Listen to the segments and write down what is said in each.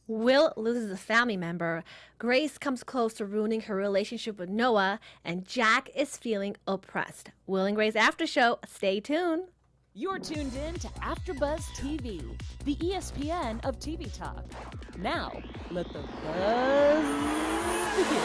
Will loses a family member, Grace comes close to ruining her relationship with Noah, and Jack is feeling oppressed. Will and Grace After Show, stay tuned. You're tuned in to AfterBuzz TV, the ESPN of TV talk. Now, let the buzz begin.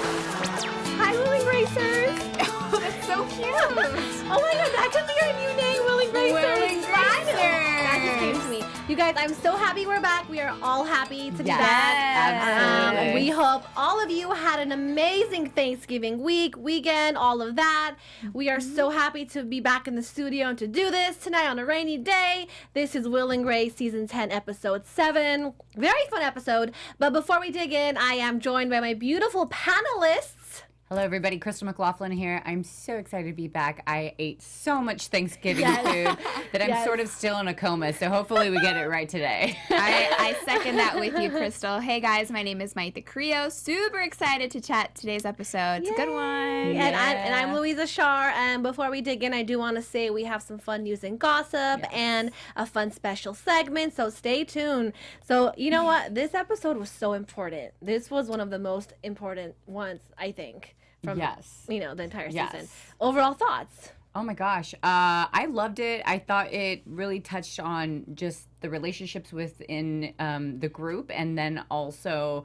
Hi, Will and Gracers. Oh, that's so cute. Oh my God, that could be our new name, Will and Gracers. Will and Gracers. That just came to me. You guys, I'm so happy we're back. We are all happy to be back. Absolutely. We hope all of you had an amazing Thanksgiving weekend, all of that. We are so happy to be back in the studio and to do this tonight on a rainy day. This is Will and Grace Season 10, Episode 7. Very fun episode. But before we dig in, I am joined by my beautiful panelists. Hello, everybody. Krista Mclaughlin here. I'm so excited to be back. I ate so much Thanksgiving food that I'm sort of still in a coma, so hopefully we get it right today. I second that with you, Crystal. Hey, guys, my name is Mayte Carrillo. Super excited to chat today's episode. It's a good one. And I'm Louzia Shar, and before we dig in, I do want to say we have some fun news and gossip and a fun special segment, so stay tuned. So, you know what? This episode was so important. This was one of the most important ones, I think. From the entire season. Overall thoughts? Oh my gosh. I loved it. I thought it really touched on just the relationships within the group, and then also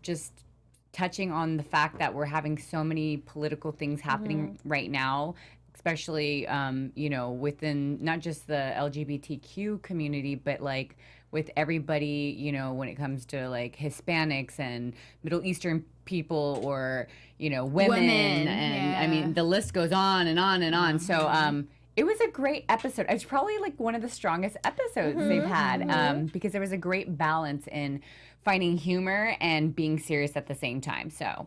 just touching on the fact that we're having so many political things happening right now, especially within not just the LGBTQ community, but like with everybody, when it comes to like Hispanics and Middle Eastern people, or women and I mean the list goes on and on and on. So it was a great episode. It's probably like one of the strongest episodes they've had, because there was a great balance in finding humor and being serious at the same time. So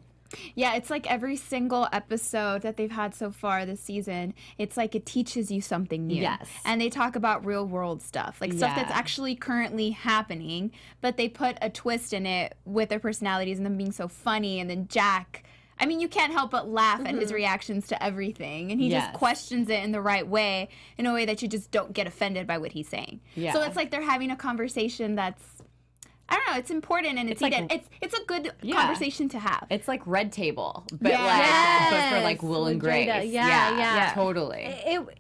yeah, it's like every single episode that they've had so far this season, it's like it teaches you something new. Yes. And they talk about real world stuff, like stuff that's actually currently happening, but they put a twist in it with their personalities and them being so funny. And then Jack, I mean, you can't help but laugh at his reactions to everything. And he just questions it in the right way, in a way that you just don't get offended by what he's saying. Yeah. So it's like they're having a conversation that's, I don't know, it's important and it's needed. Like, it's a good conversation to have. It's like Red Table, but but for like Will and Grace. Yeah, totally.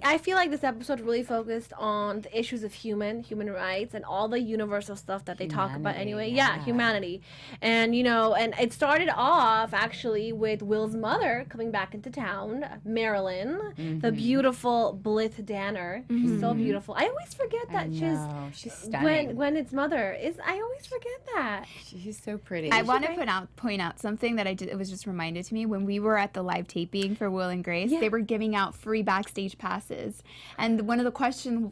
I feel like this episode really focused on the issues of human rights and all the universal stuff that they talk about anyway. Yeah, humanity. And and it started off actually with Will's mother coming back into town, Marilyn, the beautiful Blythe Danner. She's so beautiful. I always forget that she's stunning. When it's mother is, I always forget that. She's so pretty. I want to point out something that it was just reminded to me when we were at the live taping for Will and Grace. They were giving out free backstage passes, and one of the questions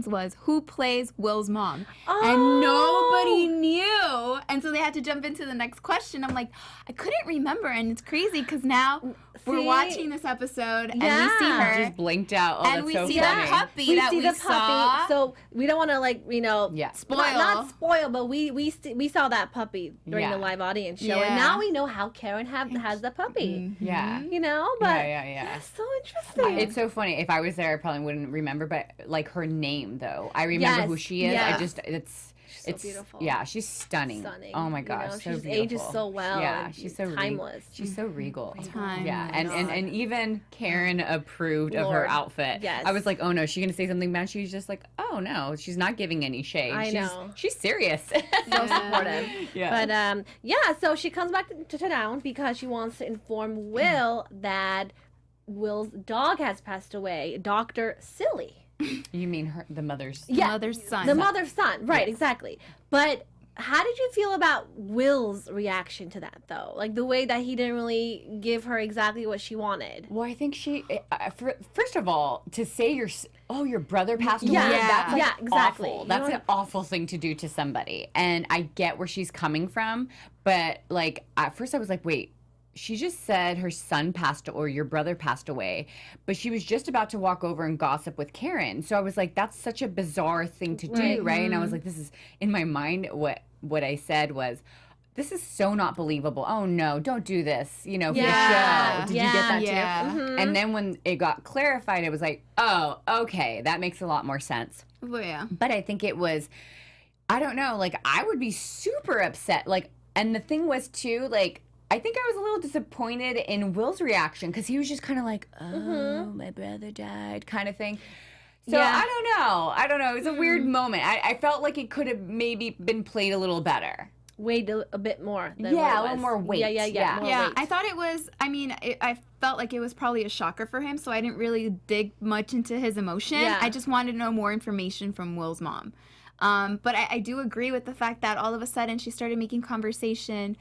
was, who plays Will's mom? And nobody knew, and so they had to jump into the next question. I'm like, I couldn't remember, and it's crazy because now we're watching this episode and we see her just blinked out. Oh, and that's so we see funny. the puppy that we saw. So we don't want to spoil. Not spoil, but we saw that puppy during the live audience show, and now we know how Karen has the puppy. Yeah, but that's so interesting. It's so funny. If I was there, I probably wouldn't remember, but like her name though, I remember who she is. It's so beautiful. Yeah, she's stunning. Oh my gosh, so she beautiful. Ages so well. Yeah, she's so timeless. She's so regal. Timeless. Yeah, and even Karen approved of her outfit. Yes. I was like, oh no, is she gonna say something bad? She's just like, oh no, she's not giving any shade. I know. She's serious. So supportive. But so she comes back to town because she wants to inform Will that Will's dog has passed away, Dr. Silly. You mean the mother's son. The mother's son, right, exactly. But how did you feel about Will's reaction to that, though? Like, the way that he didn't really give her exactly what she wanted. Well, I think first of all, to say your brother passed away, that's exactly. awful. That's an awful thing to do to somebody. And I get where she's coming from, but, like, at first I was like, wait, she just said her son passed or your brother passed away, but she was just about to walk over and gossip with Karen. So I was like, that's such a bizarre thing to do, right? And I was like, this is, in my mind, what I said was, this is so not believable. Oh no, don't do this, for the show. Did you get that too? Mm-hmm. And then when it got clarified, it was like, oh, okay, that makes a lot more sense. Well, yeah. But I think it was, I don't know. Like, I would be super upset. Like, and the thing was, too, like, I think I was a little disappointed in Will's reaction because he was just kind of like, oh, my brother died kind of thing. So I don't know. It was a weird moment. I felt like it could have maybe been played a little better. Weighed a bit more. Than Yeah, what it a little was. more weight. Yeah. More weight. I thought it was, I felt like it was probably a shocker for him, so I didn't really dig much into his emotion. Yeah. I just wanted to know more information from Will's mom. But I do agree with the fact that all of a sudden she started making conversation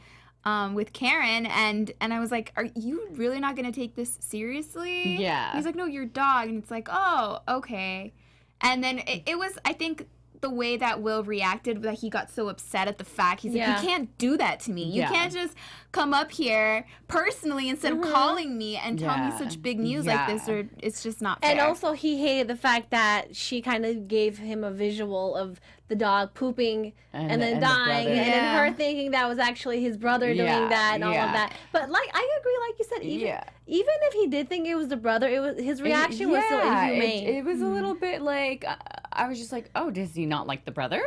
with Karen, and I was like, are you really not going to take this seriously? Yeah. He's like, no, your dog. And it's like, oh, okay. And then it was, I think, the way that Will reacted, that he got so upset at the fact. He's like, you can't do that to me. You can't just come up here personally instead of calling me and tell me such big news like this, or it's just not fair. And also, he hated the fact that she kind of gave him a visual of the dog pooping and then dying, and then her thinking that was actually his brother doing that and all of that. But like, I agree, like you said, even if he did think it was the brother, it was his reaction was still inhumane. It was a little bit like, I was just like, oh, does he not like the brother?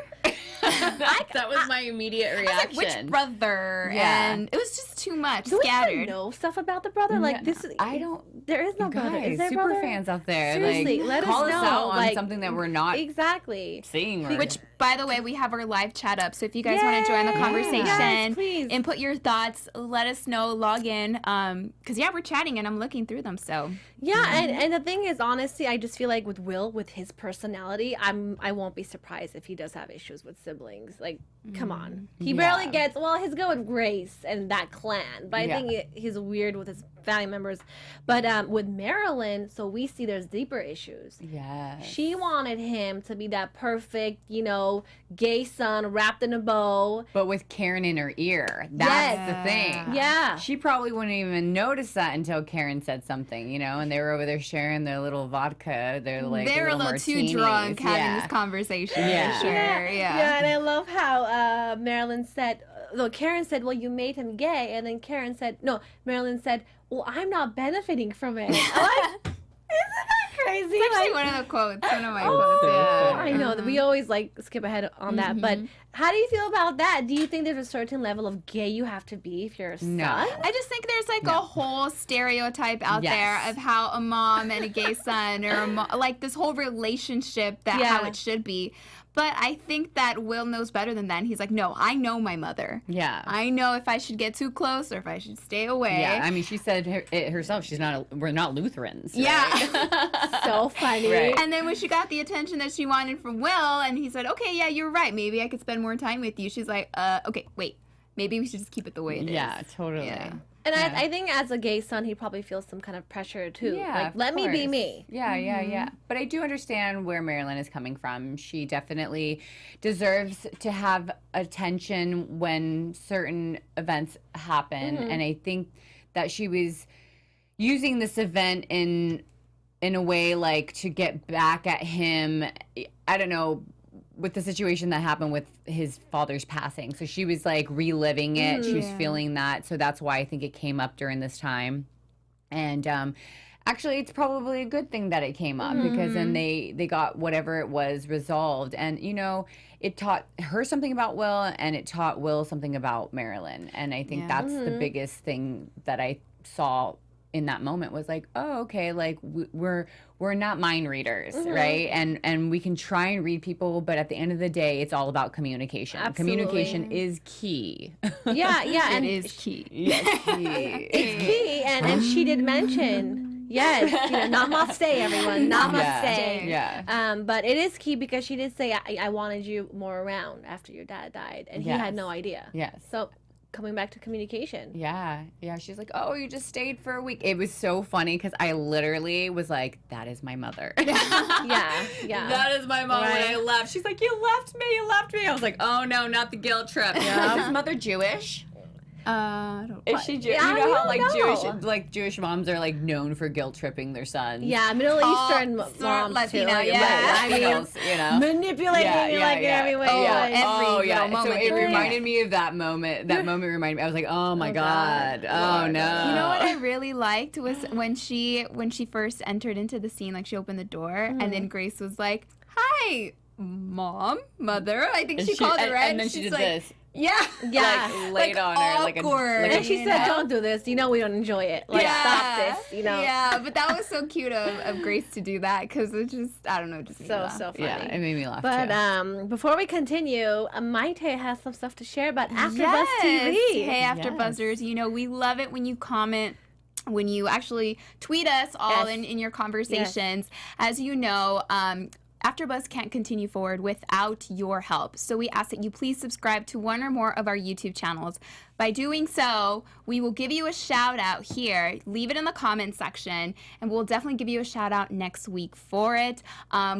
That was my immediate reaction. I was like, which brother? And it was just too much. Do scattered. we even know stuff about the brother? Like this, I don't. There is no brother. Is there super brother? Fans out there, Seriously, like, let call us us know, out on like, something that we're not exactly seeing. Which, by the way, we have our live chat up, so if you guys want to join the conversation, please input your thoughts, let us know, log in, because we're chatting and I'm looking through them. So and the thing is, honestly, I just feel like with Will, with his personality, I won't be surprised if he does have issues with siblings. Like, come on, he barely gets. Well, he's good with Grace and that clan, but I think he's weird with his family members. But with Marilyn, so we see there's deeper issues. Yeah, she wanted him to be that perfect, gay son wrapped in a bow. But with Karen in her ear, that's the thing. Yeah, she probably wouldn't even notice that until Karen said something, and they were over there sharing their little vodka. They're like they were a little too drunk having this conversation. Yeah. For sure. Yeah. And I love how Marilyn said. No, Karen said, well, you made him gay. And then Marilyn said, well, I'm not benefiting from it. I'm like, isn't that crazy? It's actually one of the quotes, one of my quotes. Yeah. I know that we always skip ahead on that. But how do you feel about that? Do you think there's a certain level of gay you have to be if you're a son? I just think there's a whole stereotype out there of how a mom and a gay son, or like this whole relationship, how it should be. But I think that Will knows better than that. And he's like, no, I know my mother. Yeah. I know if I should get too close or if I should stay away. Yeah, I mean, she said it herself. We're not Lutherans. Right? Yeah. So funny. Right. And then when she got the attention that she wanted from Will, and he said, okay, yeah, you're right. Maybe I could spend more time with you. She's like, okay, wait. Maybe we should just keep it the way it is. Yeah, totally. Yeah. And I think as a gay son, he probably feels some kind of pressure too. Yeah, like, let me be me. Yeah. But I do understand where Marilyn is coming from. She definitely deserves to have attention when certain events happen. And I think that she was using this event in a way like to get back at him. I don't know, with the situation that happened with his father's passing. So she was like reliving it. She was feeling that. So that's why I think it came up during this time. And actually, it's probably a good thing that it came up because then they got whatever it was resolved. And, it taught her something about Will and it taught Will something about Marilyn. And I think that's the biggest thing that I saw in that moment was like, oh, okay, like we're not mind readers, right? And we can try and read people, but at the end of the day, it's all about communication. Absolutely. Communication is key. Yeah, it is key. Yes, key. It's key, and she did mention, yes, namaste, everyone, namaste. Yeah. But it is key because she did say, I wanted you more around after your dad died, and he had no idea. Yes. So coming back to communication. Yeah. She's like, oh, you just stayed for a week. It was so funny because I literally was like, that is my mother. Yeah. That is my mom when I left. She's like, you left me. I was like, oh no, not the guilt trip. Is mother Jewish? I don't Is she Jewish? Yeah, you know how Jewish moms are like known for guilt tripping their sons. Yeah, Middle Eastern moms Latino, too. Manipulating you in every way. So it reminded me of that moment. That moment reminded me. I was like, oh my god. Oh no. You know what I really liked was when she first entered into the scene, like she opened the door and then Grace was like, hi. mother. I think she called her, right? And then she She's did this. Yeah. Yeah. Laid on her like awkward. And she you said, know? "Don't do this. You know we don't enjoy it. Like, stop this. You know." Yeah, but that was so cute of Grace to do that because it just, I don't know, just made me laugh. So funny. Yeah, it made me laugh But too. before we continue, Mayte has some stuff to share about AfterBuzz Yes. TV. Hey, AfterBuzzers, you know, we love it when you comment, when you actually tweet us all Yes. in your conversations. As you know, AfterBuzz can't continue forward without your help. So we ask that you please subscribe to one or more of our YouTube channels. By doing so, we will give you a shout out here. Leave it in the comment section, and we'll definitely give you a shout out next week for it.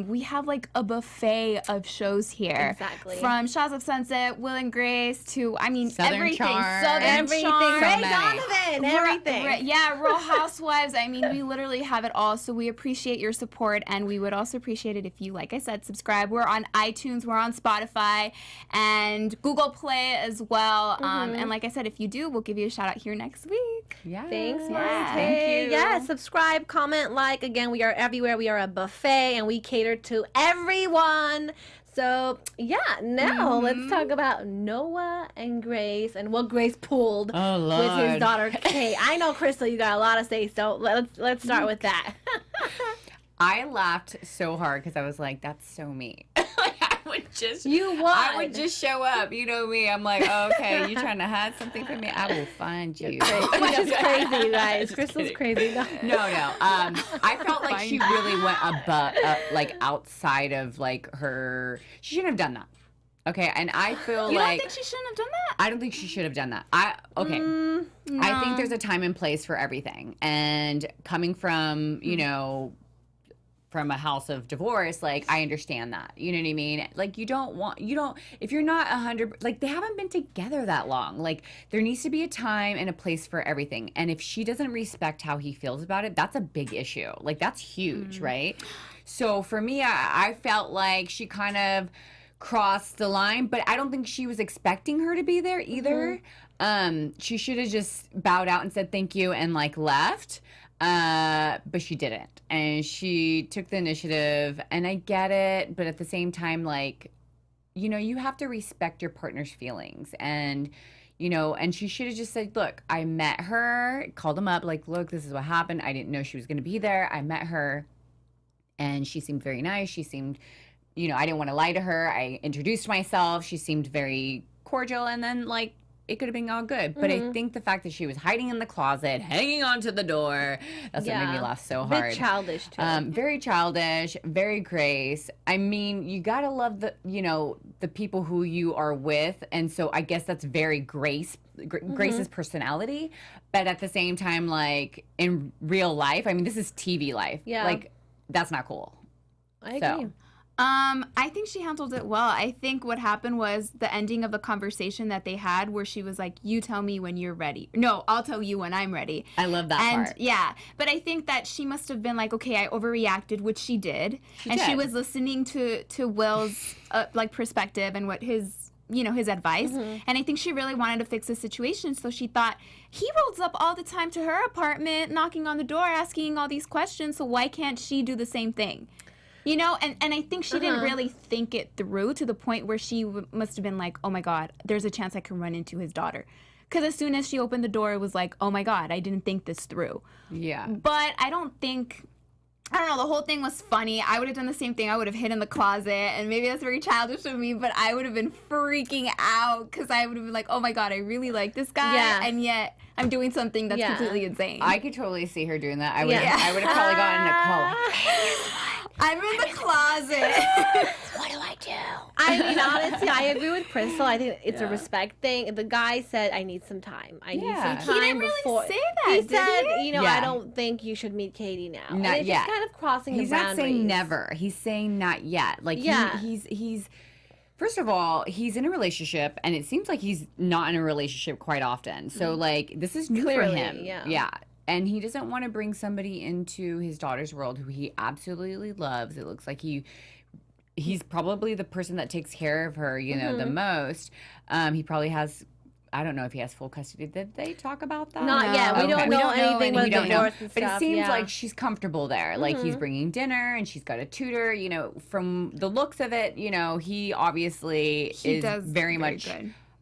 We have like a buffet of shows here. Exactly. From Shaws of Sunset, Will and Grace to, I mean, Southern everything. Charm. Southern Everything. Charm. Ray many. Donovan. Everything. Yeah, Real Housewives. I mean, we literally have it all. So we appreciate your support, and we would also appreciate it if you, like I said, subscribe. We're on iTunes, we're on Spotify, and Google Play as well. And like I said, if you do, we'll give you a shout out here next week. Yeah. Thanks, Yeah. Mayte. Thank you. Yeah, subscribe, comment, like. Again, we are everywhere. We are a buffet, and we cater to everyone. So, yeah, now let's talk about Noah and Grace and what Grace pulled Oh, with his Lord. daughter, Kate. I know, Crystal, you got a lot to say, so let's start with that. I laughed so hard because I was like, "That's so me." Like, I would just, You won. I would just show up. You know me. I'm like, oh, "Okay, you trying to hide something from me? I will find you." She's crazy, you guys. Just Crystal's kidding. crazy. No. No. I felt like she really went like outside of like her. She shouldn't have done that. Okay, and I feel You like don't think she shouldn't have done that? I don't think she should have done that. I think there's a time and place for everything, and coming from from a house of divorce, like I understand that. You know what I mean? Like you don't if you're not 100, like they haven't been together that long. Like there needs to be a time and a place for everything. And if she doesn't respect how he feels about it, that's a big issue. Like that's huge, right? So for me, I felt like she kind of crossed the line, but I don't think she was expecting her to be there either. She should have just bowed out and said thank you and like left. But she didn't. And she took the initiative, and I get it, but at the same time, like, you have to respect your partner's feelings. And, and she should have just said, look, I met her, called him up, like, look, this is what happened. I didn't know she was going to be there. I met her, and she seemed very nice. She seemed, I didn't want to lie to her. I introduced myself. She seemed very cordial, and then, like, it could have been all good. But I think the fact that she was hiding in the closet, hanging onto the door, that's what made me laugh so hard. Bit childish, too. Very childish, very Grace. I mean, you got to love the people who you are with. And so I guess that's very Grace's personality. But at the same time, like, in real life, I mean, this is TV life. Yeah. Like, that's not cool. I agree. I think she handled it well. I think what happened was the ending of the conversation that they had where she was like, you tell me when you're ready. No, I'll tell you when I'm ready. I love that part. Yeah, but I think that she must have been like, okay, I overreacted, which she did. She was listening to Will's perspective and what his advice. And I think she really wanted to fix the situation. So she thought, he rolls up all the time to her apartment, knocking on the door, asking all these questions. So why can't she do the same thing? And I think she didn't really think it through to the point where she must have been like, oh my God, there's a chance I can run into his daughter. Because as soon as she opened the door, it was like, oh my God, I didn't think this through. Yeah. But I don't know, the whole thing was funny. I would have done the same thing. I would have hid in the closet, and maybe that's very childish of me, but I would have been freaking out because I would have been like, oh my God, I really like this guy, and yet I'm doing something that's completely insane. I could totally see her doing that. I would have probably gotten a call. I'm in the closet. What do I do? I mean, honestly, I agree with Crystal. I think it's a respect thing. The guy said, I need some time. I need some time. He didn't really before. say that, He did said, he? I don't think you should meet Katie now. Not and it's yet. just kind of crossing He's the boundaries. not saying never. He's saying not yet. Like, he's first of all, he's in a relationship, and it seems like he's not in a relationship quite often. So, like, this is new for him. Yeah. And he doesn't want to bring somebody into his daughter's world who he absolutely loves. It looks like he's probably the person that takes care of her, the most. He probably has I don't know if he has full custody. Did they talk about that? Not yet. We don't know anything about divorce and stuff. But it seems yeah. like she's comfortable there. Like he's bringing dinner and she's got a tutor. You know, from the looks of it, you know, he obviously is very much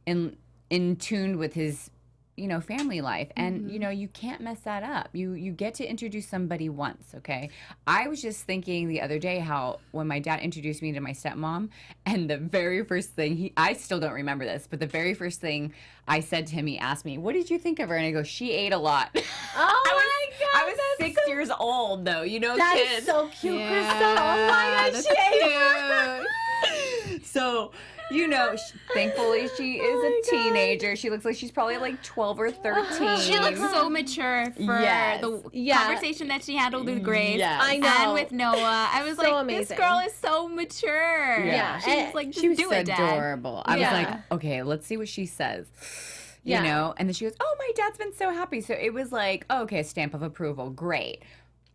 in tune with his, you know, family life. And, you know, you can't mess that up. You get to introduce somebody once, okay? I was just thinking the other day how when my dad introduced me to my stepmom, and the very first thing, I still don't remember this, but the very first thing I said to him, he asked me, what did you think of her? And I go, she ate a lot. Oh my God. I was 6 years old, though, you know, That's kids. so cute, Krista. Oh my God, she ate a lot. So, you know, thankfully she is a teenager. She looks like she's probably like 12 or 13. She looks so mature for the conversation that she had with Grace. Yes. I know. And with Noah. I was like, amazing. this girl is so mature. Yeah. She was like, just she was do it, Dad. adorable. I was Yeah. like, okay, let's see what she says. You know? And then she goes, oh, my dad's been so happy. So it was like, oh, okay, stamp of approval. Great.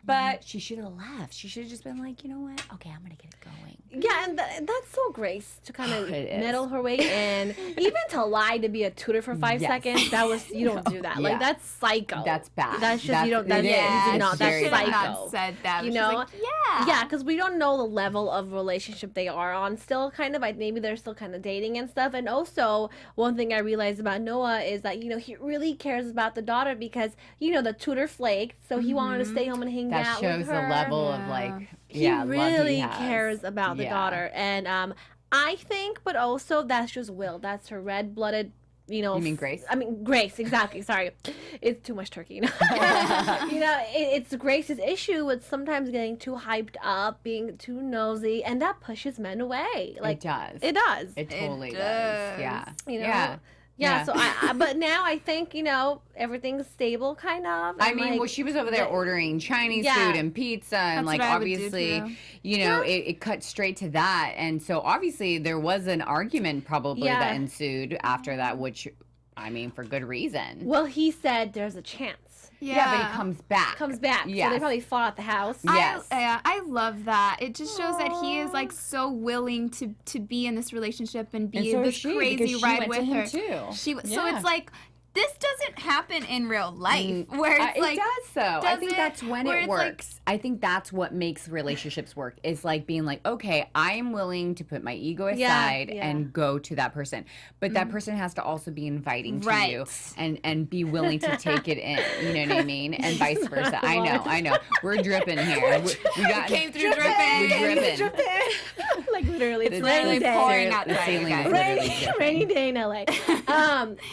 But she should have left. She should have just been like, you know what? Okay, I'm going to get it going. Yeah, and that's so Grace to kind of It is. meddle her way in. Even to lie to be a tutor for 5 seconds, that was, you don't do that. Like, Yeah. that's psycho. That's bad. That's just, you don't, that's, it is. you do not, It's that's very Should have psycho. not said that. You She's know? like, yeah. Yeah, because we don't know the level of relationship they are on still, kind of. Like, maybe they're still kind of dating and stuff. And also, one thing I realized about Noah is that, you know, he really cares about the daughter because, you know, the tutor flaked, so he wanted to stay home and hang That out shows with the her. level of like, He love really has. cares about the daughter. And I think, but also that's just Will. That's her red-blooded, you know. You mean Grace? I mean, Grace, exactly. Sorry. It's too much turkey. You know, it's Grace's issue with sometimes getting too hyped up, being too nosy, and that pushes men away. Like, it does. It does. It totally does. does. Yeah. You know? Yeah. Yeah, so but now I think, you know, everything's stable, kind of. I and, mean, like, well, she was over there ordering Chinese food and pizza, and That's like what I would do, obviously, too. you know, it cut straight to that, and so obviously there was an argument probably that ensued after that, which, I mean, for good reason. Well, he said there's a chance. Yeah, but he comes back. Comes back. Yes. So they probably fought at the house. Yes. I love that. It just shows that he is like so willing to be in this relationship and be And so is this she, crazy because she ride went with to him her. too. So Yeah. it's like this doesn't happen in real life where it's It like does though. I think does it? that's when Where it it's like- works. I think that's what makes relationships work. Is like being like, okay, I am willing to put my ego aside and go to that person, but that person has to also be inviting to you and be willing to take it in. You know what I mean? And vice versa. I know. We're dripping here. We got came through dripping. We're dripping. Like literally, it's It's rainy day. pouring outside, The ceiling guys. is literally dripping. Rainy day in LA.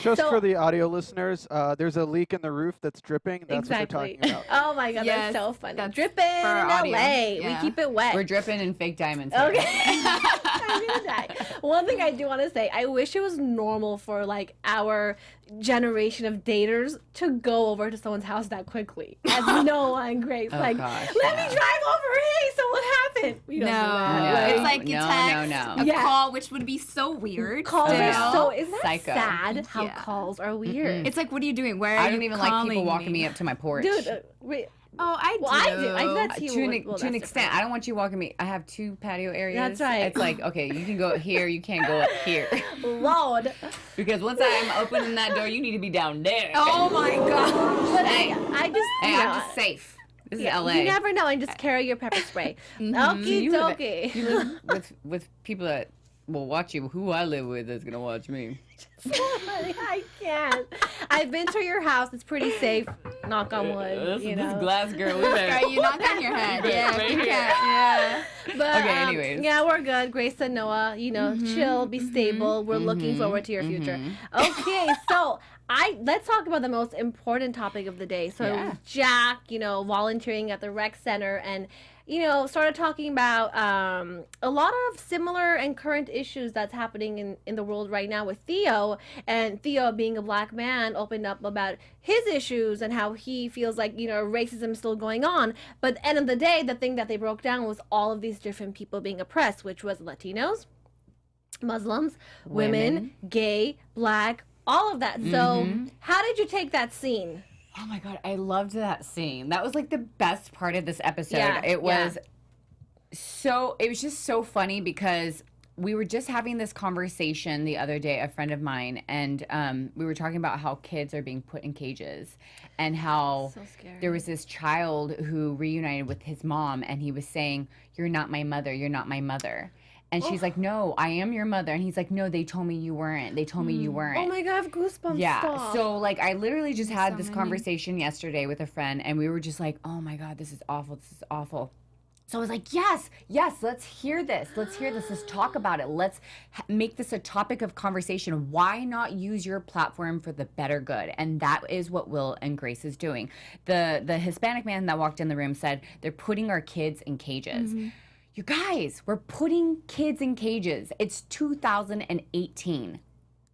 Just so- for the audio listeners, there's a leak in the roof that's dripping. That's Exactly. what they're talking about. Oh my god, Yes, that's so funny. that's Dripping in for our audio. LA. Yeah. We keep it wet. We're dripping in fake diamonds. here. Okay. I'm gonna die. One thing I do want to say, I wish it was normal for like our generation of daters to go over to someone's house that quickly. As Noah and Grace. Oh, like, gosh, let me yeah. drive over. Hey, so what happened? We don't do that. No. Like, it's like a No, text, no. a Yeah. call, which would be so weird. calls Yeah. are so, isn't that Psycho. sad how Yeah. calls are weird? It's like, what are you doing? Where are I you don't even like people calling walking me up to my porch. Dude, Oh, I well, do. I do. I do that to you. to an, well, to an that's extent, different. I don't want you walking me. I have 2 patio areas. That's right. It's like, okay, you can go up here, you can't go up here. Lord. Because once I'm opening that door, you need to be down there. Oh my god. But Hey. I just, Hey, you I'm know, just safe. This yeah, is LA. you never know, and just carry your pepper spray. Okie You live- dokie. You live with people that will watch you. Who I live with is gonna watch me. I can't. I've been to your house. It's pretty safe. Knock on wood. You This know. glass girl. We Are better. you knock on your head? Yeah, Right you here. can't. Yeah. But, Okay, anyways. yeah, we're good. Grace and Noah, you know, chill, be stable. We're looking forward to your future. Okay, so let's talk about the most important topic of the day. So Yeah. Jack, you know, volunteering at the rec center and, you know, started talking about a lot of similar and current issues that's happening in the world right now with Theo. And Theo, being a black man, opened up about his issues and how he feels like, you know, racism is still going on. But at the end of the day, the thing that they broke down was all of these different people being oppressed, which was Latinos, Muslims, women, gay, black, all of that. So how did you take that scene? Oh my god, I loved that scene. That was like the best part of this episode. Yeah, It was just so funny because we were just having this conversation the other day, a friend of mine, and we were talking about how kids are being put in cages and how there was this child who reunited with his mom, and he was saying, "You're not my mother. You're not my mother." And she's like, "No, I am your mother." And he's like, "No, they told me you weren't. They told me you weren't." Oh my God, I have goosebumps. Yeah. Stop. So like I literally just had this conversation yesterday with a friend, and we were just like, "Oh my God, this is awful. This is awful." So I was like, yes, let's hear this. Let's hear this. Let's talk about it. Let's make this a topic of conversation. Why not use your platform for the better good? And that is what Will and Grace is doing. The Hispanic man that walked in the room said, they're putting our kids in cages. You guys, we're putting kids in cages. It's 2018.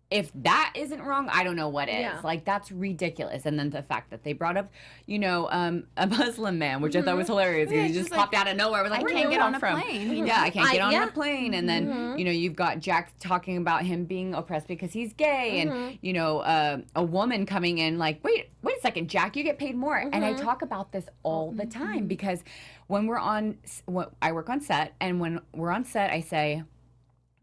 If that isn't wrong, I don't know what is. Yeah. Like, that's ridiculous. And then the fact that they brought up, a Muslim man, which I thought was hilarious. Yeah, he just popped out of nowhere. I was like, I where can't did you get on come a from? plane. Yeah, I can't get on yeah. a plane. And then, you've got Jack talking about him being oppressed because he's gay. And, a woman coming in like, wait a second, Jack, you get paid more. And I talk about this all the time because when I work on set, and when we're on set, I say,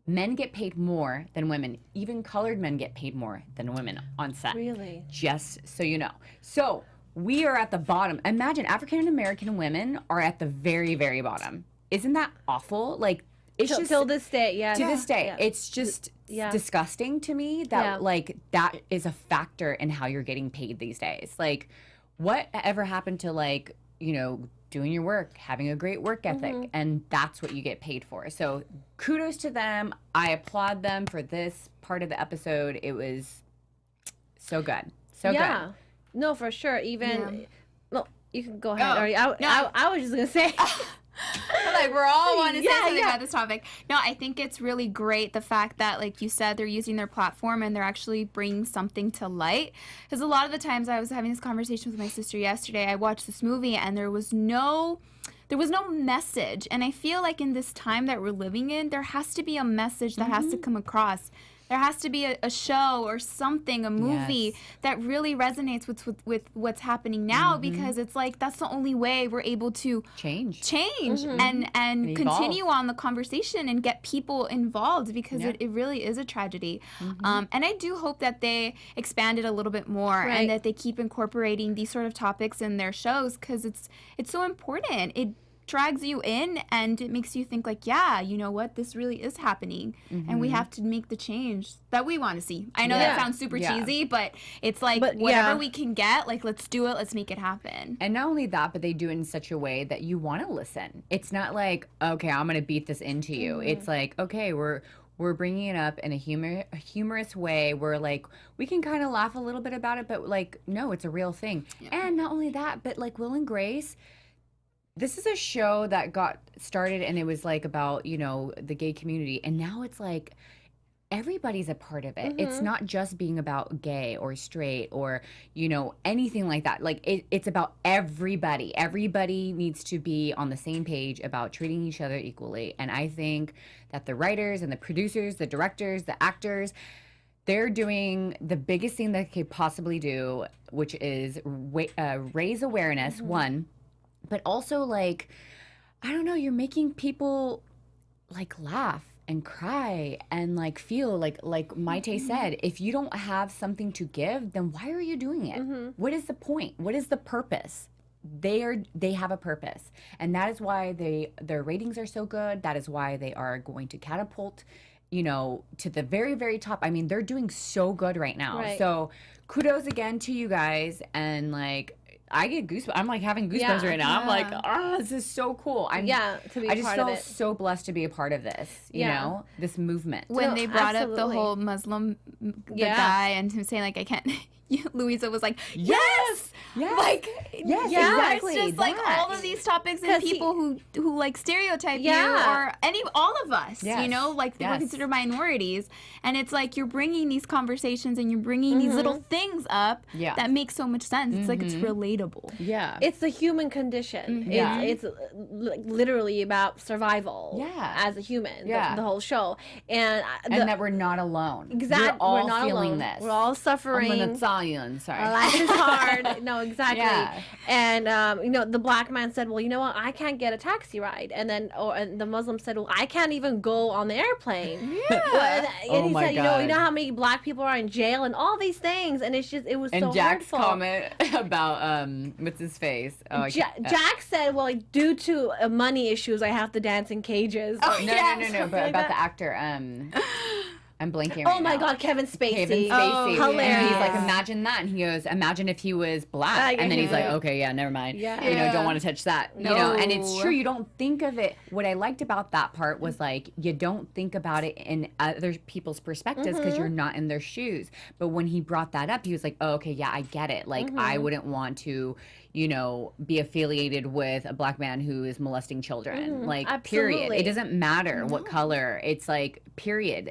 men get paid more than women. Even colored men get paid more than women on set. Really? Just so you know. So we are at the bottom. Imagine African American women are at the very, very bottom. Isn't that awful? Like, it's just Till this day, yeah. to this day, Yeah. it's just Yeah. disgusting to me that Yeah. like that is a factor in how you're getting paid these days. Like, what ever happened to like, doing your work, having a great work ethic, and that's what you get paid for. So kudos to them. I applaud them for this part of the episode. It was so good. So good. No, for sure. Even, no, you can go ahead. Oh, Ari. no. I was just going to say. Like, we're all want to say Yeah, something yeah. about this topic. No, I think it's really great the fact that, like you said, they're using their platform and they're actually bringing something to light. Because a lot of the times, I was having this conversation with my sister yesterday. I watched this movie and there was no message. And I feel like in this time that we're living in, there has to be a message that has to come across. There has to be a show or something, a movie that really resonates with what's happening now, because it's like that's the only way we're able to Change. and evolve. continue on the conversation and get people involved, because it really is a tragedy. And I do hope that they expand it a little bit more and that they keep incorporating these sort of topics in their shows, because it's so important. It drags you in and it makes you think like, yeah, you know what, this really is happening, and we have to make the change that we want to see. I know that sounds super cheesy, but it's like whatever we can get, like, let's do it, let's make it happen. And not only that, but they do it in such a way that you want to listen. It's not like, okay, I'm going to beat this into you. It's like, okay, we're bringing it up in a humorous way where, like, we can kind of laugh a little bit about it, but, like, no, it's a real thing. And not only that, but, like, Will and Grace, this is a show that got started and it was, like, about, the gay community. And now it's, like, everybody's a part of it. It's not just being about gay or straight or, anything like that. Like, it's about everybody. Everybody needs to be on the same page about treating each other equally. And I think that the writers and the producers, the directors, the actors, they're doing the biggest thing they could possibly do, which is raise awareness, one, but also, like, I don't know, you're making people, like, laugh and cry and, like, feel like Mayte said, if you don't have something to give, then why are you doing it? What is the point? What is the purpose? They have a purpose, and that is why their ratings are so good. That is why they are going to catapult, to the very, very top. I mean, they're doing so good right now. Right. So kudos again to you guys, and, like, I get goosebumps. I'm, like, having goosebumps right now. I'm like, this is so cool. to be I just part of feel it. so blessed to be a part of this, you know, this movement. When No, they brought up the absolutely. whole Muslim guy and him saying, like, I can't, Louisa was like, yes! Yes. Like, Yes, it's exactly. just like all of these topics and 'Cause people who like stereotype you, Yeah. or all of us, Yes. like we're Yes. considered minorities, and it's like you're bringing these conversations and you're bringing these little things up Yeah. that make so much sense. It's like it's relatable. Yeah. It's the human condition. Yeah. It's literally about survival. Yeah. As a human. Yeah. The whole show, and and that we're not alone. exactly We're all not feeling alone. this. We're all suffering. I'm an Italian, sorry. Life is hard. No, exactly. Yeah. And you know, the black man said, well, you know what, I can't get a taxi ride. And then and the Muslim said, well, I can't even go on the airplane. Yeah. Well, and Oh he my said, you God. know how many black people are in jail and all these things. And it's just, it was And so Jack's hurtful. comment about what's his face? Oh, I can't- Jack said, well, due to money issues, I have to dance in cages. Oh, no, yeah, no, no, something but like about that. the actor. I'm blanking right Oh my now. God, Kevin Spacey. Kevin Spacey. Oh, hilarious. And he's like, imagine that. And he goes, imagine if he was black. Yeah, And then he's like, yeah. okay, yeah, never mind. Yeah. You know, Yeah. don't want to touch that. You know, and it's No. true. You don't think of it. What I liked about that part was like, you don't think about it in other people's perspectives because you're not in their shoes. But when he brought that up, he was like, oh, okay, yeah, I get it. Like, I wouldn't want to, you know, be affiliated with a black man who is molesting children. Like, period. Absolutely. It doesn't matter what color. It's like, period.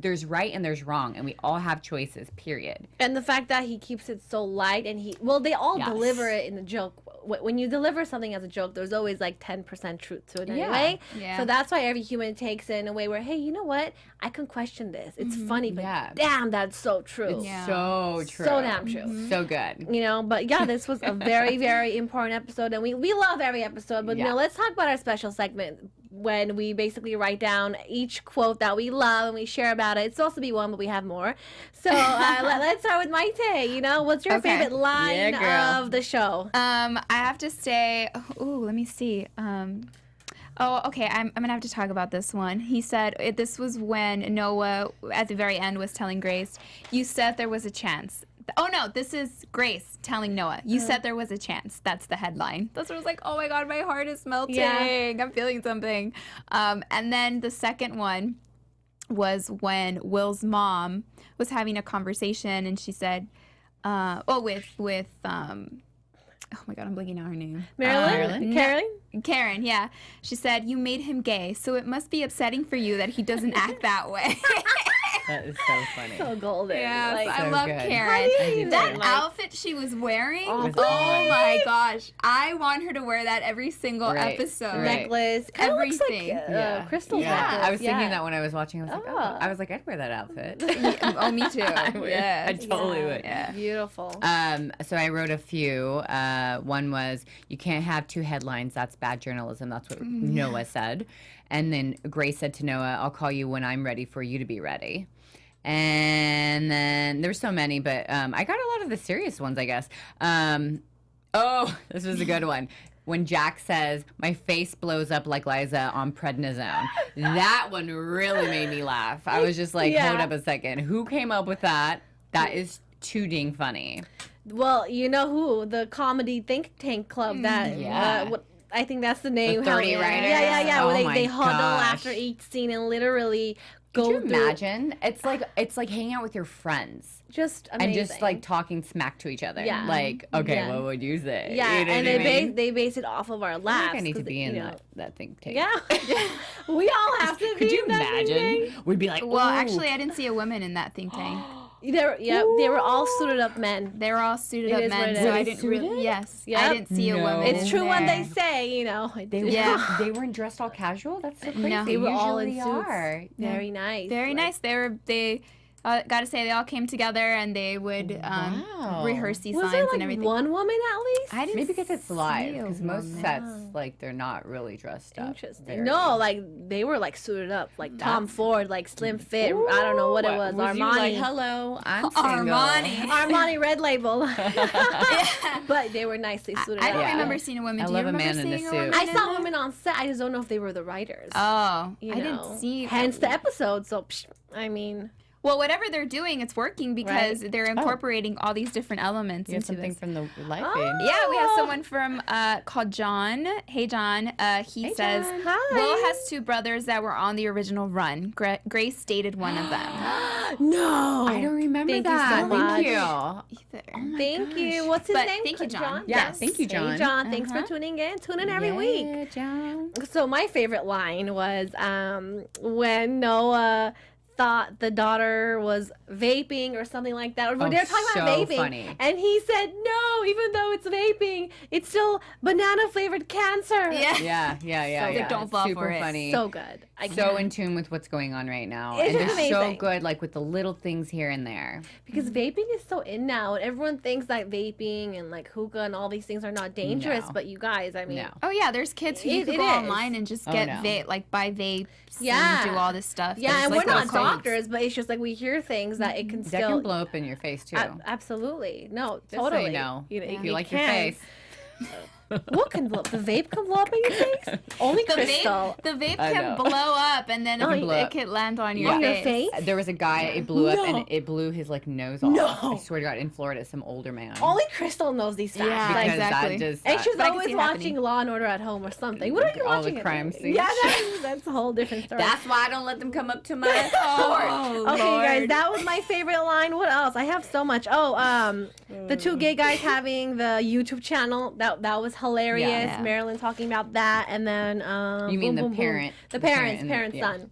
There's right and there's wrong, and we all have choices, period. And the fact that he keeps it so light, and they all Yes. deliver it in a joke. When you deliver something as a joke, there's always like 10% truth to it Yeah. anyway. Yeah. So that's why every human takes it in a way where, hey, you know what? I can question this. It's funny, but Yeah. damn, that's so true. It's Yeah. so true. So damn true. So good. You know, but yeah, this was a very, very important episode, and we love every episode. But you Yeah. know, let's talk about our special segment when we basically write down each quote that we love and we share about it. It's supposed to be one, but we have more. So let's start with Mayte. You know, what's your Okay. favorite line Yeah, girl. of the show? I have to say, let me see. Oh, okay. I'm gonna have to talk about this one. He said this was when Noah at the very end was telling Grace, "You said there was a chance." Oh no, this is Grace telling Noah, "You said there was a chance." That's the headline. That's what I was like, oh my God, my heart is melting. Yeah. I'm feeling something. And then the second one was when Will's mom was having a conversation, and she said, with oh my God, I'm blanking out her name. Marilyn? Karen? Karen, yeah. She said, "You made him gay, so it must be upsetting for you that he doesn't act that way." That is so funny. So golden. Yes, Like, I So love good. Karen. I do That too. outfit she was wearing, Oh, oh my gosh. I want her to wear that every single Right, episode. right. necklace. Kind of looks like Everything. Yeah. crystal Yeah. necklace. I was thinking yeah. that when I was watching. I was like, Oh. I was like, I'd wear that outfit. Oh, me too. I would. Yes. I totally Yeah. would. Yeah. Beautiful. So I wrote a few. One was, you can't have two headlines. That's bad journalism. That's what Noah said. And then Grace said to Noah, I'll call you when I'm ready for you to be ready. And then there's so many, but I got a lot of the serious ones, I guess. This was a good one. When Jack says, my face blows up like Liza on prednisone. That one really made me laugh. I was just like, Yeah. hold up a second. Who came up with that? That is too dang funny. Well, you know who? The comedy think tank club that Yeah. I think that's the name. The 30 yeah, writers? Yeah. Oh Where my they huddle gosh. after each scene and literally go Could you through. imagine? It's like hanging out with your friends Just amazing. and just like talking smack to each other. Yeah. Like, okay, Yeah. what would you say? yeah, You know and what I mean? they base it off of our I laughs. think I need to 'cause, be in you know, that think tank. Yeah, we all have to be. Could you in that think imagine? tank. We'd be like, Well, ooh. actually, I didn't see a woman in that think tank. They were all suited up men. They were all suited It up is what men, it so is. I didn't really. Yes, Yep. I didn't see a No. woman. It's in true when they there. say, you know. Yeah. They weren't dressed all casual. That's so crazy. No. They were all in Usually suits. are. Very nice. Very Like, nice. They got to say they all came together and they would Wow. rehearse these Was lines there like and everything. one woman at least? I didn't Maybe because it's live. see a Because most woman. sets, like, they're not really dressed up. Interesting. very- No, like they were like suited up, like Tom Ford, like slim fit. I don't know what it was. You Armani. like, hello, I'm single. Armani. Armani Red Label. But they were nicely suited I up. don't Yeah. remember seeing a woman. I Do love you a remember man in a seeing suit. woman I in saw that? women on set. I just don't know if they were the writers. Oh, You I didn't know. see. Hence the episode. So, I mean, Well, whatever they're doing, it's working because they're incorporating all these different elements You have into something this. from the live Oh. feed. Yeah, we have someone from called John. Hey, John. He Hey, says John. Hi. Will has two brothers that were on the original run. Grace dated one of them. no. I don't remember Thank you that. so much. Thank you. Either. Thank you. What's his But name? thank you, John. Yeah, Yes. thank you, John. Hey, John. Thanks for Uh-huh. tuning in. Tune in every week. Yeah, John. So my favorite line was when Noah thought the daughter was vaping or something like that. Or they were talking about vaping. Funny. And he said, no, even though it's vaping, it's still banana-flavored cancer. Yeah. Like, don't fall Super for it. funny. So good. So in tune with what's going on right now. It's and just they're so amazing. good, like with the little things here and there. Because vaping is so in now. And everyone thinks that vaping and like hookah and all these things are not dangerous. No. But you guys, I mean. No. Oh yeah, there's kids who you It could go is. online and just get buy vapes Yeah. and do all this stuff. Yeah, There's, and like, we're not little codes. doctors, but it's just like we hear things that it can That still. can blow up in your face too. Absolutely. No, Just totally. so you know. You If you like your can. face. What can blow up? The vape can blow up in your face? Only Crystal. The vape I can know. blow up and then can blow it up. can land on your On your face. face? There was a guy, it blew up No. and it blew his like nose off. No. I swear to God, in Florida, some older man. Only Crystal knows these facts. Yeah, Like, because exactly. that just and she's But I can always see it watching happening. Law and Order at home or something. What are you all the watching? crime scenes. Yeah, that's a whole different story. that's why I don't let them come up to my Oh, Okay, Lord. guys, that was my favorite line. What else? I have so much. Oh, the two gay guys having the YouTube channel. That was hilarious. Yeah. Marilyn talking about that, and then You mean boom, the boom, boom. parent? the the parent parents, and- parent yeah. son,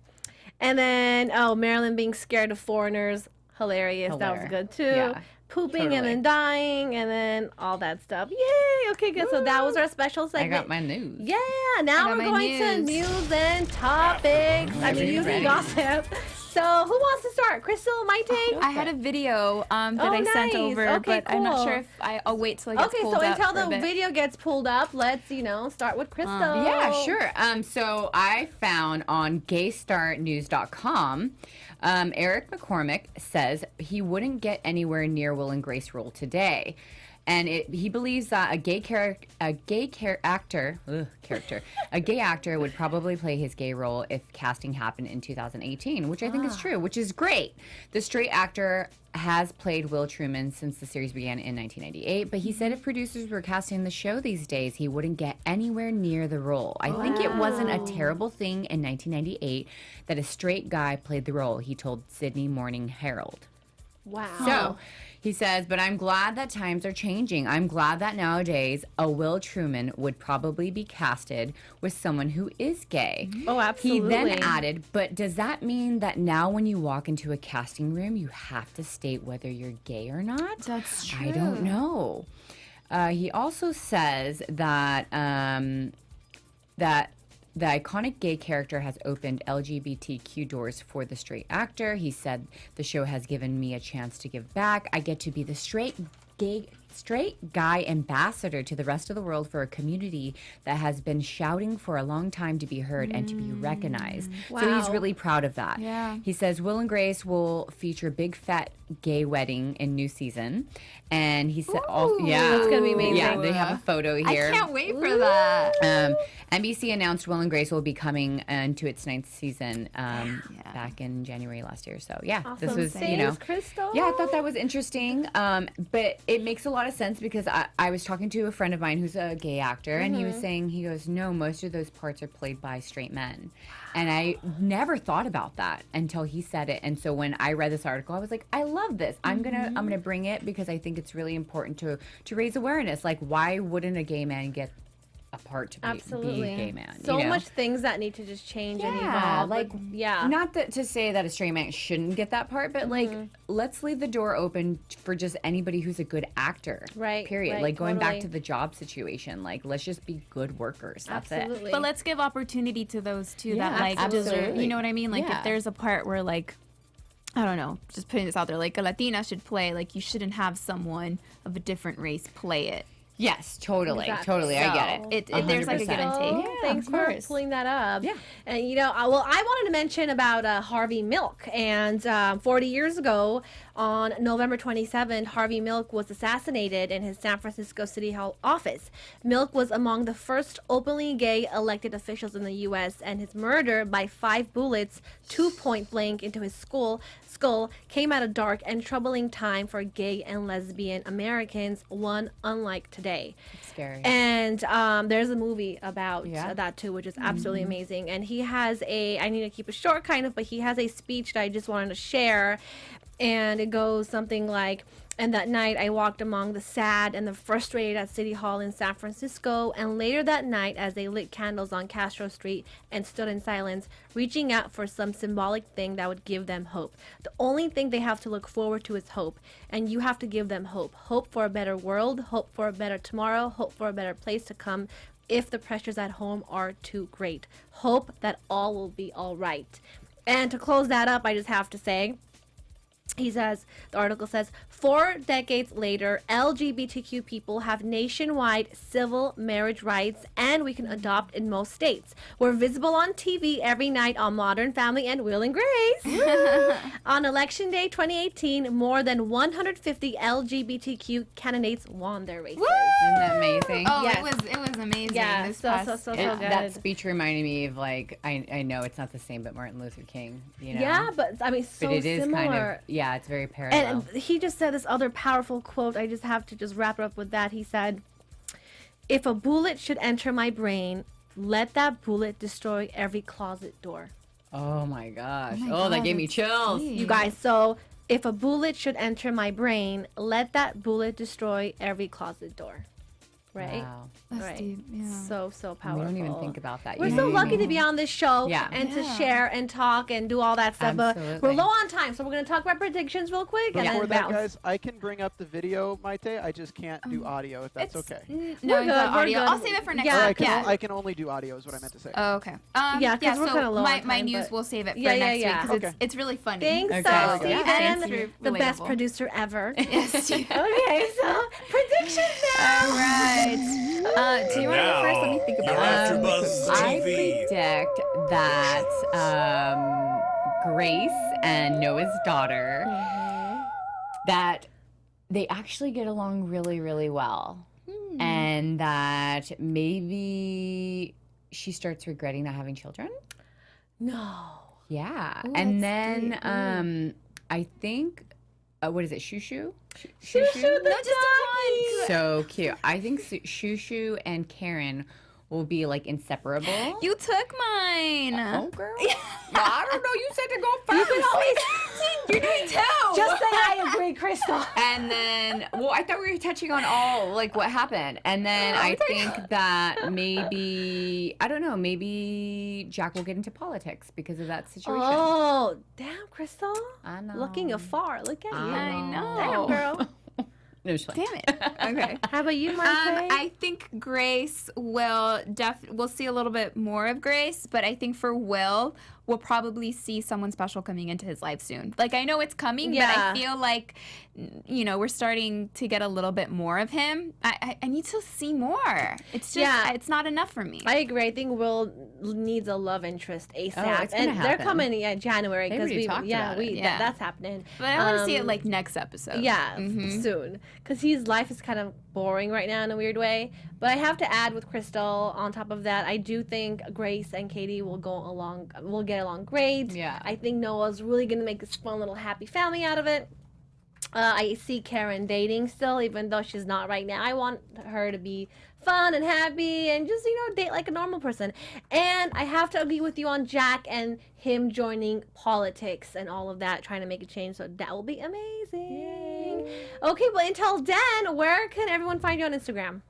and then Marilyn being scared of foreigners. Hilarious. That was good too. Yeah, Pooping and totally. then dying and then all that stuff. Yay! Okay, good. So that was our special I segment. got my news. Yeah, now got we're my going to news. news and topics. I mean, Ready, news and ready. gossip. So, who wants to start? Crystal, Mayte? I had a video that Oh, I sent nice. over, Okay, but I'm not cool. sure if I'll wait till it gets Okay, pulled so up until for a the bit. video gets pulled up, let's, start with Crystal. Yeah, sure. So I found on gaystarnews.com, Eric McCormack says he wouldn't get anywhere near Will and Grace role today. And he believes that a gay actor would probably play his gay role if casting happened in 2018, which I think is true, which is great. The straight actor has played Will Truman since the series began in 1998, but he said if producers were casting the show these days, he wouldn't get anywhere near the role. I think it wasn't a terrible thing in 1998 that a straight guy played the role, he told Sydney Morning Herald. Wow. So he says, but I'm glad that times are changing. I'm glad that nowadays a Will Truman would probably be casted with someone who is gay. Oh, He absolutely. then added, but does that mean that now when you walk into a casting room, you have to state whether you're gay or not? That's true. I don't know. He also says that that the iconic gay character has opened LGBTQ doors for the straight actor. He said, the show has given me a chance to give back. I get to be the straight guy ambassador to the rest of the world for a community that has been shouting for a long time to be heard and to be recognized. So he's Wow. really proud of that. Yeah. He says Will and Grace will feature a big fat gay wedding in new season. And he said, yeah. That's gonna be amazing. Yeah, they have a photo here. I can't wait for that. NBC announced Will and Grace will be coming into its 9th season back in January last year. So yeah, Awesome. this was, Thanks, Crystal. yeah, I thought that was interesting. But it makes a lot of sense because I was talking to a friend of mine who's a gay actor and he was saying, he goes, no, most of those parts are played by straight men. And I never thought about that until he said it. And so when I read this article, I was like, I love this. I'm gonna bring it because I think it's really important to raise awareness. Like, why wouldn't a gay man get a part to be Absolutely. a gay man? So you know? much things that need to just change and Yeah, evolve. like, yeah. Not that to say that a straight man shouldn't get that part, but like, let's leave the door open for just anybody who's a good actor. Right, Period. right, Like going totally. back to the job situation, like let's just be good workers. That's Absolutely. it. But let's give opportunity to those too Yeah, that like absolutely. deserve. You know what I mean? Like Yeah. if there's a part where like I don't know, just putting this out there, like a Latina should play, like you shouldn't have someone of a different race play it. Yes, totally, Exactly. totally. I get So- it. There's like a give and 100%. take. Oh, thanks of for course. pulling that up. Yeah. And I wanted to mention about Harvey Milk. And 40 years ago, on November 27th, Harvey Milk was assassinated in his San Francisco City Hall office. Milk was among the first openly gay elected officials in the U.S., and his murder by 5 bullets, 2 point blank into his skull, came at a dark and troubling time for gay and lesbian Americans, one unlike today. Scary. And there's a movie about Yeah. that too, which is absolutely amazing. And he has I need to keep it short kind of, but he has a speech that I just wanted to share. And it goes something like, and that night I walked among the sad and the frustrated at City Hall in San Francisco, and later that night as they lit candles on Castro Street and stood in silence, reaching out for some symbolic thing that would give them hope. The only thing they have to look forward to is hope, and you have to give them hope. Hope for a better world, hope for a better tomorrow, hope for a better place to come if the pressures at home are too great. Hope that all will be all right. And to close that up, I just have to say, he says, the article says, 4 decades later, LGBTQ people have nationwide civil marriage rights, and we can adopt in most states. We're visible on TV every night on Modern Family and Will and Grace. On Election Day 2018, more than 150 LGBTQ candidates won their races. Isn't that amazing? Oh, Yes. it was amazing. Yeah, this so past- good. That speech reminded me of like I know it's not the same, but Martin Luther King. You know? Yeah, but I mean, so but it is similar. kind of it's very parallel. And he just said this other powerful quote. I just have to just wrap it up with that. He said, "If a bullet should enter my brain, let that bullet destroy every closet door." Oh my gosh! my Oh, that God, gave me that's chills. sweet. You guys, so if a bullet should enter my brain, let that bullet destroy every closet door. Right? Wow. That's Right. deep, yeah. So We powerful. don't even think about that. We're You so know? lucky to be on this show Yeah. and to Yeah. share and talk and do all that stuff. But Absolutely. we're low on time, so we're going to talk about predictions real quick and Before then that, bounce. guys, I can bring up the video, Mayte. I just can't do audio if that's okay. No, We're it's good, not we're audio. good. I'll save it for next Yeah, Or week. I can only do audio is what I meant to say. Oh, okay. Yeah, 'cause we're so kinda low on my time, news, but- we'll save it for Yeah, next yeah. week because Okay. it's really funny. Thanks, Okay. so Yeah. Stephen, Thanks. the best Relatable. producer ever. Yes. Okay, so predictions now. All right. Do you want to go first? Let me think Your about it. AfterBuzz I TV. predict that Grace and Noah's daughter that they actually get along really, really well, and that maybe she starts regretting not having children. No. Yeah, Ooh, and that's then deep. I think what is it, Shushu? Shoo the doggy. So cute. I think Shushu and Karen will be like inseparable. You took mine. Oh, girl. I don't know. You said to go first. You're doing two. Just say I agree, Crystal. And then, well, I thought we were touching on all like what happened, and then I think that maybe I don't know. Maybe Jack will get into politics because of that situation. Oh, damn, Crystal. I know. Looking afar. Look at you. I know. Damn, girl. No, just Damn it. Okay. How about you, Marcy? I think Grace will we'll see a little bit more of Grace, but I think for Will, we'll probably see someone special coming into his life soon. Like, I know it's coming, Yeah. but I feel like, we're starting to get a little bit more of him. I need to see more. It's just, it's not enough for me. I agree. I think Will needs a love interest ASAP, it's gonna and they're happen. coming in January They because already talked about it. Yeah. that's happening. But I want to see it like next episode. Yeah, Mhm. soon. Because his life is kind of boring right now in a weird way. But I have to add with Crystal, on top of that, I do think Grace and Katie will get along great. Yeah. I think Noah's really going to make this fun little happy family out of it. I see Karen dating still, even though she's not right now. I want her to be fun and happy and just, date like a normal person. And I have to agree with you on Jack and him joining politics and all of that, trying to make a change. So that will be amazing. Okay, well, until then, where can everyone find you on Instagram?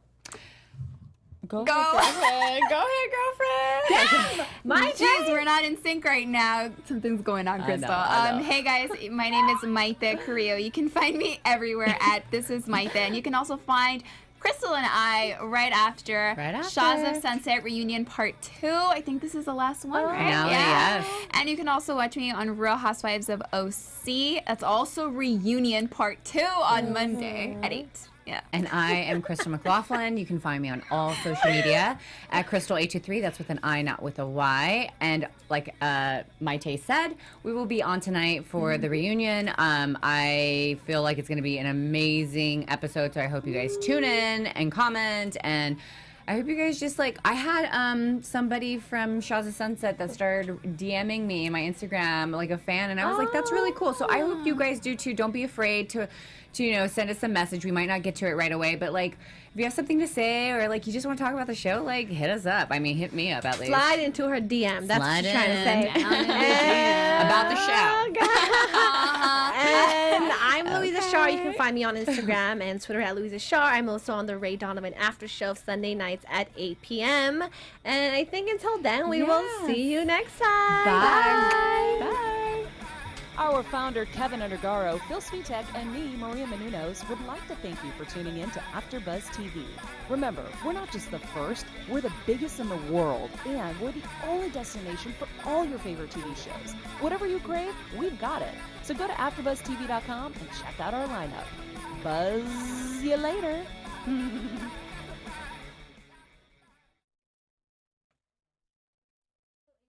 Go Go. ahead, girlfriend. My Jeez, we're not in sync right now. Something's going on, Crystal. I know. Hey guys, my name is Mayte Carrillo. You can find me everywhere at This Is Mayte, and you can also find Crystal and I right after Shaws of Sunset Reunion Part 2. I think this is the last one, right? Finale, yes. And you can also watch me on Real Housewives of OC. That's also Reunion Part 2 on Monday at 8. Yeah. And I am Krista McLaughlin. You can find me on all social media at Crystal823. That's with an I, not with a Y. And like Mayte said, we will be on tonight for the reunion. I feel like it's going to be an amazing episode, so I hope you guys tune in and comment. And I hope you guys just I had somebody from Shaws of Sunset that started DMing me in my Instagram, like a fan, and I was like, that's really cool. So I hope you guys do too. Don't be afraid to send us a message. We might not get to it right away, but if you have something to say or you just want to talk about the show, hit us up. I mean, hit me up at least. Slide into her DM. That's what she's trying to say. About the show. And I'm Louzia Shar. You can find me on Instagram and Twitter at Louzia Shar. I'm also on the Ray Donovan After Show Sunday nights at 8 p.m. And I think until then, we will see you next time. Bye. Bye. Our founder, Keven Undergaro, Phil Svitek, and me, Maria Menounos, would like to thank you for tuning in to AfterBuzz TV. Remember, we're not just the first, we're the biggest in the world, and we're the only destination for all your favorite TV shows. Whatever you crave, we've got it. So go to AfterBuzzTV.com and check out our lineup. Buzz you later.